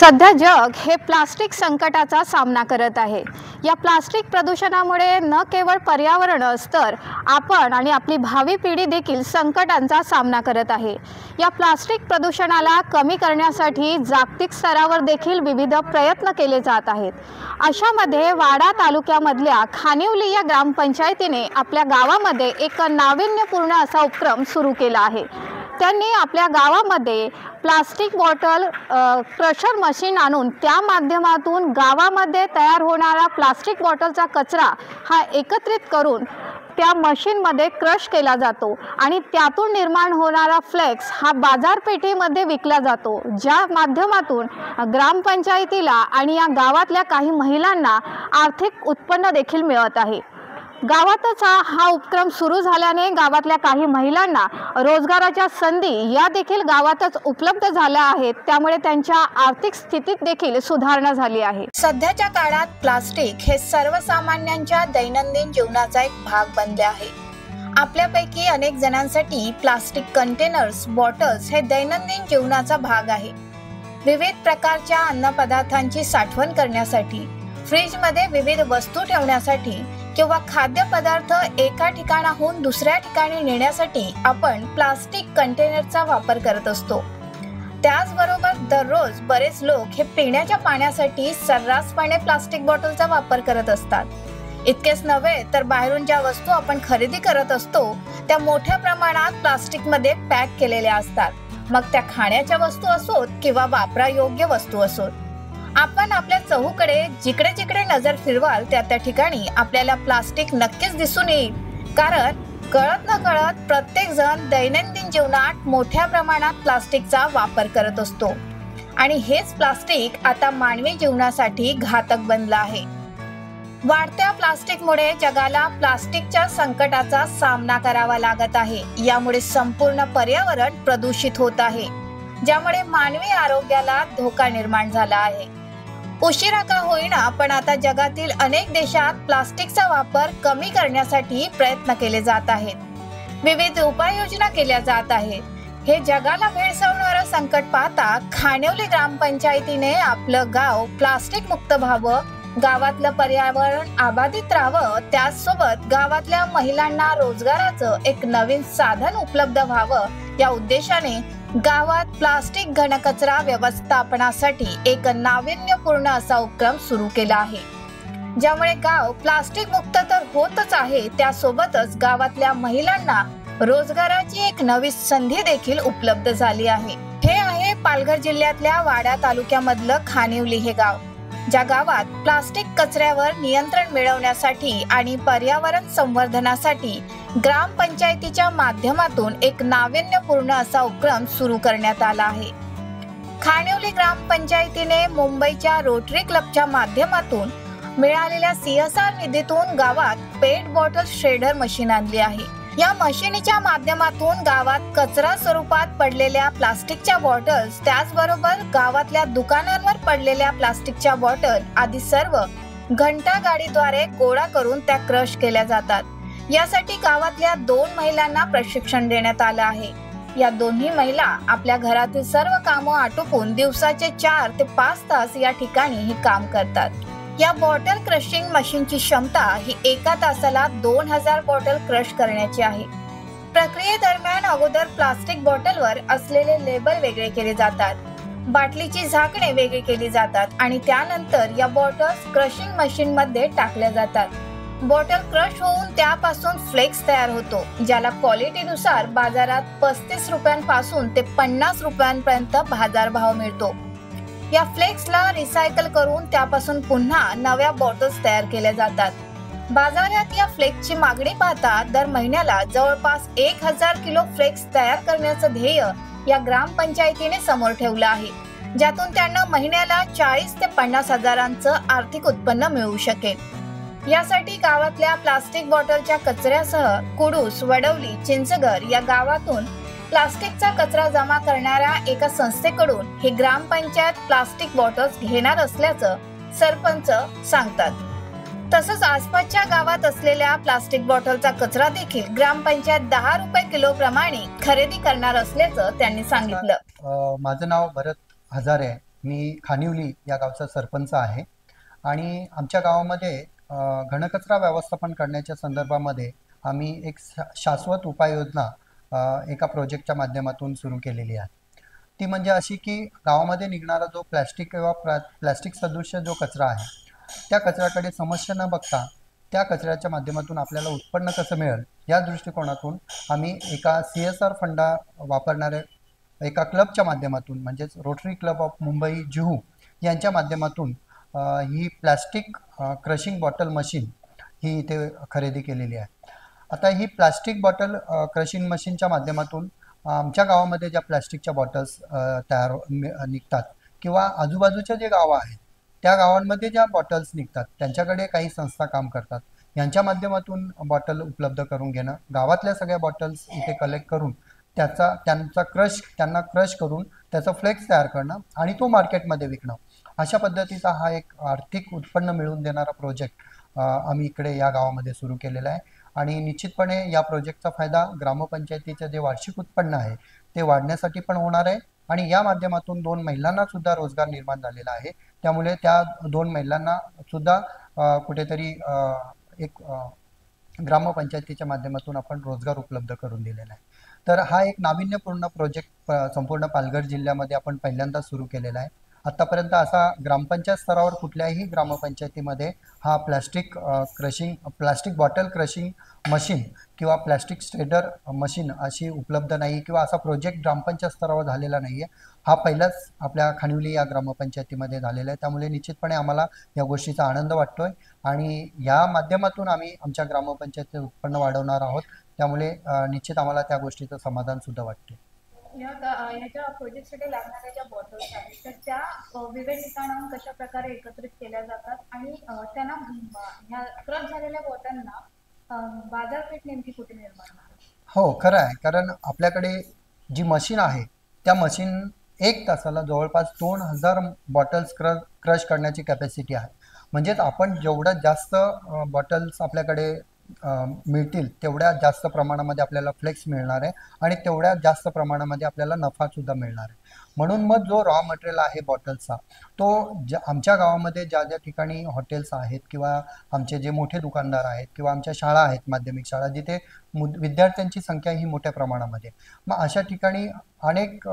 सध्या जग हे प्लास्टिक संकटाचा सामना करत आहे। या प्लास्टिक प्रदूषणामुळे न केवळ पर्यावरण तर आपण आणि आपली भावी पिढी देखील संकटांचा सामना करत आहे। या प्लास्टिक प्रदूषणाला कमी करण्यासाठी जागतिक स्तरावर देखील विविध प्रयत्न केले जात आहेत। अशामध्ये वाडा तालुक्यामधल्या खानिवली या ग्रामपंचायतीने आपल्या गावामध्ये एक नाविन्यपूर्ण असा उपक्रम सुरू केला आहे। त्यांनी आपल्या गावामध्ये प्लास्टिक बॉटल क्रशर मशीन आणून त्या माध्यमातून गावामध्ये तयार होणारा प्लास्टिक बॉटलचा कचरा हा एकत्रित करून त्या मशीनमध्ये क्रश केला जातो आणि त्यातून निर्माण होणारा फ्लेक्स हा बाजारपेठेमध्ये विकला जातो, ज्या माध्यमातून ग्रामपंचायतीला आणि या गावातल्या काही महिलांना आर्थिक उत्पन्न देखील मिळत आहे। गावातच हा उपक्रम सुरू झाल्याने गावातल्या काही महिलांना रोजगाराच्या संधी या देखील गावातच उपलब्ध झाल्या आहेत, त्यामुळे त्यांच्या आर्थिक स्थितीत देखील सुधारणा झाली आहे। सध्याच्या काळात प्लास्टिक हे सर्वसामान्यांच्या दैनंदिन जीवनाचा एक भाग बनले आहे। आपल्यापैकी अनेक जणांसाठी प्लास्टिक कंटेनर्स, बॉटल्स हे दैनंदिन जीवनाचा भाग आहे। विविध प्रकारच्या अन्नपदार्थांची साठवण करण्यासाठी, फ्रीजमध्ये विविध वस्तू ठेवण्यासाठी किंवा खाद्यपदार्थ एका ठिकाणाहून दुसऱ्या ठिकाणी नेण्यासाठी आपण प्लास्टिक कंटेनरचा वापर करत असतो। त्याचबरोबर दररोज बरेच लोक हे पिण्याच्या पाण्यासाठी सर्रासपणे प्लास्टिक बॉटलचा वापर करत असतात। इतकेच नव्हे तर बाहेरून ज्या वस्तू आपण खरेदी करत असतो त्या मोठ्या प्रमाणात प्लास्टिकमध्ये पॅक केलेल्या असतात, मग त्या खाण्याच्या वस्तू असोत किंवा वापरायोग्य वस्तू असोत। आपण आपल्या चहूकडे जिकडे जिकडे नजर फिरवाल त्या त्या ठिकाणी आपल्याला प्लास्टिक नक्कीच दिसून येईल, कारण कळत न कळत प्रत्येक जण दैनंदिन जीवनात मोठ्या प्रमाणात प्लास्टिकचा वापर करत असतो आणि हेच प्लास्टिक आता मानवी जीवनासाठी घातक बनलं आहे। वाढत्या प्लास्टिकमुळे जगाला प्लास्टिकच्या संकटाचा सामना करावा लागत आहे। यामुळे संपूर्ण पर्यावरण प्रदूषित होत आहे, ज्यामुळे मानवी आरोग्याला धोका निर्माण झाला आहे। उशिरा का होईना पण आता जगातील अनेक देशात प्लास्टिकचा वापर कमी करण्यासाठी प्रयत्न केले जात आहेत। विविध उपाययोजना केल्या जात आहेत। हे जगाला भेडसावणारं संकट पाहता खानिवली ग्रामपंचायतीने आपलं गाव प्लास्टिक मुक्त व्हावं, गावातलं पर्यावरण आबादित राहावं, त्याचसोबत गावातल्या महिलांना रोजगाराचं एक नवीन साधन उपलब्ध व्हावं या उद्देशाने गावात प्लास्टिक घनकचरा व्यवस्थापनासाठी एक नाविन्यपूर्ण असा उपक्रम सुरू केला आहे, ज्यामुळे गाव प्लास्टिक मुक्त तर होतच आहे, त्यासोबतच गावातल्या महिलांना रोजगाराची एक नवी संधी देखील उपलब्ध झाली आहे। हे आहे पालघर जिल्ह्यातल्या वाडा तालुक्यामधलं खानिवली हे गाव, ज्या गावात प्लास्टिक कचऱ्यावर नियंत्रण मिळवण्यासाठी आणि पर्यावरण संवर्धनासाठी ग्रामपंचायतीच्या माध्यमातून एक नाविन्यपूर्ण असा उपक्रम सुरू करण्यात आला आहे। खानिवली ग्रामपंचायतीने मुंबईच्या रोटरी क्लबच्या माध्यमातून मिळालेल्या CSR निधीतून गावात पेट बॉटल श्रेडर मशीन आणली आहे। या मशीनीच्या माध्यमातून गावात कचरा स्वरूपात पडलेल्या प्लास्टिकच्या बॉटल्स, त्याचबरोबर गावातल्या दुकानांवर पडलेल्या प्लास्टिकच्या बॉटल आदी सर्व घंटा गाडीद्वारे गोळा करून त्या क्रश केल्या जातात। यासाठी गावातल्या 2 महिलांना प्रशिक्षण देण्यात आलं आहे। या दोन्ही महिला आपल्या घरातील सर्व कामं आटोपून दिवसाचे 4 ते 5 तास या ठिकाणी हे काम करतात। या बॉटल क्रशिंग मशीनची क्षमता ही एका तासाला 2000 बॉटल क्रश करण्याची आहे। प्रक्रियेदरम्यान अगोदर प्लास्टिक बॉटलवर असलेले लेबल वेगळे केले जातात, बाटलीची झाकणे वेगळी केली जातात आणि त्यानंतर या बॉटल्स क्रशिंग मशीन मध्ये टाकल्या जातात। बॉटल क्रश होऊन त्यापासून फ्लेक्स तयार होतो, ज्याला क्वालिटीनुसार बाजारात 35 रुपयांपासून ते 50 रुपयांपर्यंत बाजारभाव मिळतो। या फ्लेक्सला रिसायकल करून त्यापासून पुन्हा नव्या बॉटल्स तयार केल्या जातात। बाजारात या फ्लेक्सची मागणी पाहता दर महिन्याला जवळपास 1000 किलो फ्लेक्स तयार करण्याचं ध्येय या ग्रामपंचायतीने समोर ठेवलं आहे, ज्यातून त्यांना महिन्याला 40 ते 50 हजारांचं आर्थिक उत्पन्न मिळू शकेल। यासाठी गावातल्या प्लास्टिक बॉटलच्या कचऱ्यासह कुडूस, वडवली, चिंचघर या गावातून प्लास्टिकचा कचरा जमा करणाऱ्या एका संस्थेकडून हे ग्रामपंचायत प्लास्टिक बॉटल्स घेणार असल्याचं सरपंच सांगतात। तसंच आसपासच्या गावात असलेल्या प्लास्टिक बॉटलचा कचरा देखील ग्रामपंचायत 10 रुपये किलो प्रमाणे खरेदी करणार असल्याचं त्यांनी सांगितलं। माझं नाव भरत हजारे आहे। मी खानिवली या गावचा सरपंच आहे आणि आमच्या गावामध्ये घनकचरा व्यवस्थापन करण्याच्या संदर्भामध्ये आम्ही एक शाश्वत उपाययोजना एका प्रोजेक्टच्या माध्यमातून सुरू केलेली आहे. ती म्हणजे अशी की गावामध्ये निघणारा जो प्लॅस्टिक किंवा प्लॅस्टिक सदृश्य जो कचरा आहे त्या कचऱ्याकडे समस्या न बघता त्या कचऱ्याच्या माध्यमातून आपल्याला उत्पन्न कसं मिळेल या दृष्टिकोनातून आम्ही एका CSR फंडा वापरणाऱ्या एका क्लबच्या माध्यमातून म्हणजेच rotary club of Mumbai Juhu यांच्या माध्यमातून ही प्लॅस्टिक क्रशिंग बॉटल मशीन ही इथे खरेदी केलेली आहे. आता ही प्लॅस्टिक बॉटल क्रशिंग मशीनच्या माध्यमातून आमच्या गावामध्ये ज्या प्लॅस्टिकच्या बॉटल्स तयार निघतात किंवा आजूबाजूच्या जे गावं आहेत त्या गावांमध्ये ज्या बॉटल्स निघतात त्यांच्याकडे काही संस्था काम करतात. यांच्या माध्यमातून बॉटल उपलब्ध करून घेणं, गावातल्या सगळ्या बॉटल्स इथे कलेक्ट करून त्यांना क्रश करून त्याचं फ्लेक्स तयार करणं आणि तो मार्केटमध्ये विकणं, अशा पद्धतीचा हा एक आर्थिक उत्पन्न मिळवून देणारा प्रोजेक्ट आम्ही इकडे या गावामध्ये सुरू केलेला आहे. आणि निश्चितपणे या प्रोजेक्टचा फायदा ग्रामपंचायतीचं जे वार्षिक उत्पन्न आहे ते वाढण्यासाठी पण होणार आहे आणि या माध्यमातून 2 महिलांना सुद्धा रोजगार निर्माण झालेला आहे. त्यामुळे त्या 2 महिलांना सुद्धा कुठेतरी एक ग्रामपंचायतीच्या माध्यमातून आपण रोजगार उपलब्ध करून दिलेला आहे. तर हा एक नाविन्यपूर्ण प्रोजेक्ट संपूर्ण पालघर जिल्ह्यामध्ये आपण पहिल्यांदा सुरू केलेला आहे. आतापर्यंत असा ग्रामपंचायत स्तरावर कुठल्याही ग्रामपंचायतीमध्ये हा प्लॅस्टिक बॉटल क्रशिंग मशीन किंवा प्लॅस्टिक स्ट्रेडर मशीन अशी उपलब्ध नाही किंवा असा प्रोजेक्ट ग्रामपंचायत स्तरावर झालेला नाही आहे. हा पहिलाच आपल्या खानिवली या ग्रामपंचायतीमध्ये झालेला आहे. त्यामुळे निश्चितपणे आम्हाला या गोष्टीचा आनंद वाटतोय आणि या माध्यमातून आम्ही आमच्या ग्रामपंचायतीचे उत्पन्न वाढवणार आहोत. त्यामुळे निश्चित आम्हाला त्या गोष्टीचं समाधान सुद्धा वाटते. याच्या प्रोजेक्टसाठी लागणाऱ्या ज्या बॉटल्स आहेत तर त्या विविध ठिकाणाहून कशा प्रकारे एकत्रित केल्या जातात आणि त्यांना ह्या क्रश झालेल्या बॉटलना बाजारपेठ नेमकी कुठे निर्माण होते? हो, खरं आहे. कारण आपल्याकडे जी मशीन आहे त्या मशीन 1 तासाला जवळपास 2000 बॉटल्स क्रश करण्याची कॅपॅसिटी आहे. म्हणजेच आपण जेवढ्या जास्त बॉटल्स आपल्याकडे मिळतील तेवढ्या जास्त प्रमाणामध्ये आपल्याला फ्लेक्स मिळणार आहे आणि तेवढ्या जास्त प्रमाणामध्ये आपल्याला नफासुद्धा मिळणार आहे. म्हणून मग जो रॉ मटेरियल आहे बॉटल्सचा तो आमच्या गावामध्ये ज्या ज्या ठिकाणी हॉटेल्स आहेत किंवा आमचे जे मोठे दुकानदार आहेत किंवा आमच्या शाळा आहेत, माध्यमिक शाळा, जिथे विद्यार्थ्यांची संख्या ही मोठ्या प्रमाणामध्ये, मग अशा ठिकाणी अनेक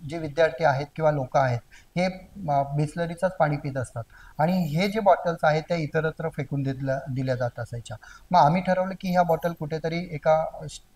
जे विद्यार्थी आहेत किंवा लोक आहेत हे बिसलरीचंच पाणी पित असतात आणि हे जे बॉटल्स आहेत त्या इतरत्र फेकून दिल्या जात असायच्या. मग आम्ही ठरवलं की ह्या बॉटल कुठेतरी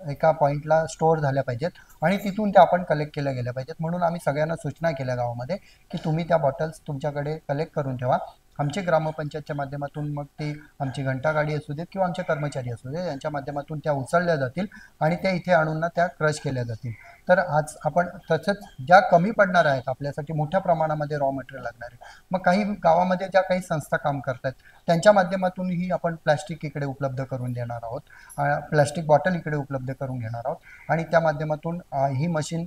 एका पॉईंटला स्टोअर झाल्या पाहिजेत आणि तिथून त्या आपण कलेक्ट केल्या गेल्या पाहिजेत. म्हणून आम्ही सगळ्यांना सूचना केल्या गावामध्ये की तुम्ही त्या बॉटल्स तुमच्याकडे कलेक्ट करून ठेवा. आमचे ग्रामपंचायतच्या माध्यमातून, मग ती आमची घंटागाडी असू देत किंवा आमचे कर्मचारी असू देत, यांच्या माध्यमातून त्या उचलल्या जातील आणि त्या इथे आणून त्या क्रश केल्या जातील. तर आज आपण तसंच ज्या कमी पडणार आहेत आपल्यासाठी मोठ्या प्रमाणामध्ये रॉ मटेरियल लागणार आहे, मग काही गावामध्ये ज्या काही संस्था काम करतात त्यांच्या माध्यमातूनही आपण प्लॅस्टिक इकडे उपलब्ध करून देणार आहोत, प्लॅस्टिक बॉटल इकडे उपलब्ध करून घेणार आहोत आणि त्या माध्यमातून ही मशीन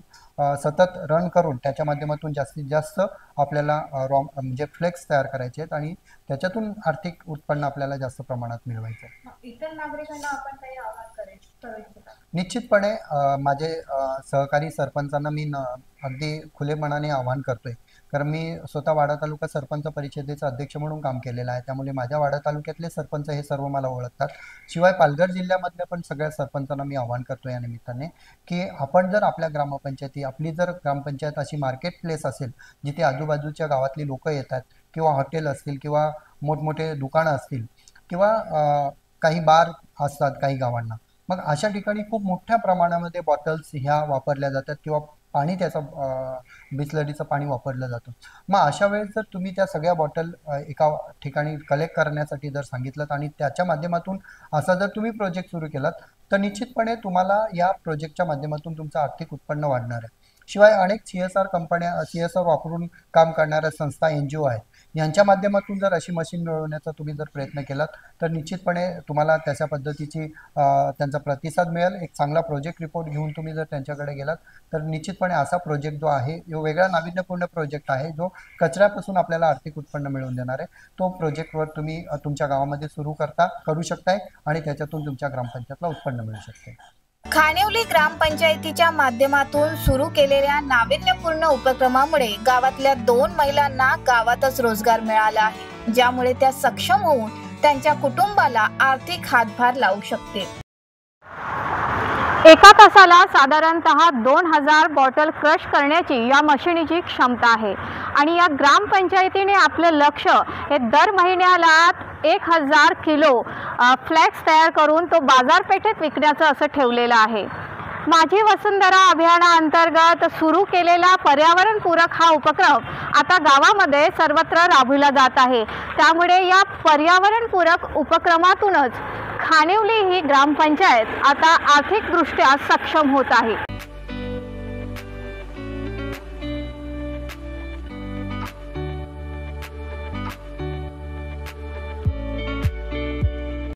सतत रन करून त्याच्या माध्यमातून जास्तीत जास्त आपल्याला म्हणजे फ्लेक्स तयार करायचे आहेत आणि त्याच्यातून आर्थिक उत्पन्न आपल्याला जास्त प्रमाणात मिळवायचं आहे. इतर नागरिकांना आपण काही आवाहन करायचं? निश्चितपणे माझे सहकारी सरपंचांना मी अगदी खुले मनाने आवाहन करतोय. कारण मी स्वतः वाडा तालुका सरपंच परिषदेचा अध्यक्ष म्हणून काम केलेलं आहे. त्यामुळे माझ्या वाडा तालुक्यातले सरपंच हे सर्व मला ओळखतात. शिवाय पालघर जिल्ह्यामधल्या पण सगळ्या सरपंचांना मी आवाहन करतो या निमित्ताने की आपण जर आपल्या ग्रामपंचायती, आपली जर ग्रामपंचायत अशी मार्केट प्लेस असेल जिथे आजूबाजूच्या गावातली लोक येतात किंवा हॉटेल असतील किंवा मोठमोठे दुकानं असतील किंवा काही बार असतात काही गावांना, मग अशा ठिकाणी खूप मोठ्या प्रमाणामध्ये बॉटल्स ह्या वापरल्या जातात किंवा पाणी त्याचं बिसलरीचं पाणी वापरलं जातं. मग अशा वेळेस जर तुम्ही त्या सगळ्या बॉटल एका ठिकाणी कलेक्ट करण्यासाठी जर सांगितलं आणि त्याच्या माध्यमातून असा जर तुम्ही प्रोजेक्ट सुरू केलात तर निश्चितपणे तुम्हाला या प्रोजेक्टच्या माध्यमातून तुमचं आर्थिक उत्पन्न वाढणार आहे. शिवाय अनेक CSR कंपन्या, CSR वापरून काम करणाऱ्या संस्था, NGO आहेत, यांच्या माध्यमातून जर अशी मशीन मिळवण्याचा तुम्ही जर प्रयत्न केलात तर निश्चितपणे तुम्हाला त्याच्या पद्धतीची त्यांचा प्रतिसाद मिळेल. एक चांगला प्रोजेक्ट रिपोर्ट घेऊन तुम्ही जर त्यांच्याकडे गेलात तर निश्चितपणे असा प्रोजेक्ट जो आहे, जो वेगळा नाविन्यपूर्ण प्रोजेक्ट आहे, जो कचऱ्यापासून आपल्याला आर्थिक उत्पन्न मिळवून देणार आहे, तो प्रोजेक्टवर तुम्ही तुमच्या गावामध्ये सुरू करू शकताय आणि त्याच्यातून तुमच्या ग्रामपंचायतला उत्पन्न मिळू शकते. खानिवली ग्रामपंचायतीच्या माध्यमातून सुरू केलेल्या नाविन्यपूर्ण उपक्रमामुळे गावातल्या 2 महिलांना गावातच रोजगार मिळाला आहे, ज्यामुळे त्या सक्षम होऊन त्यांच्या कुटुंबाला आर्थिक हातभार लावू शकतील। एका तासाला साधारणतः 2000 बॉटल क्रश करण्याची या मशिनीची क्षमता आहे आणि या ग्रामपंचायतीने आपले लक्ष हे दर महिन्याला 1000 किलो फ्लेक्स तयार करून तो बाजारपेठेत विकण्याचं असं ठेवलेलं आहे। माझी वसुंधरा अभियानाअंतर्गत सुरू केलेला पर्यावरणपूरक हा उपक्रम आता गावामध्ये सर्वत्र राबविला जात आहे। त्यामुळे या पर्यावरणपूरक उपक्रमातूनच खानिवली ही ग्रामपंचायत आता आर्थिकदृष्ट्या सक्षम होत आहे।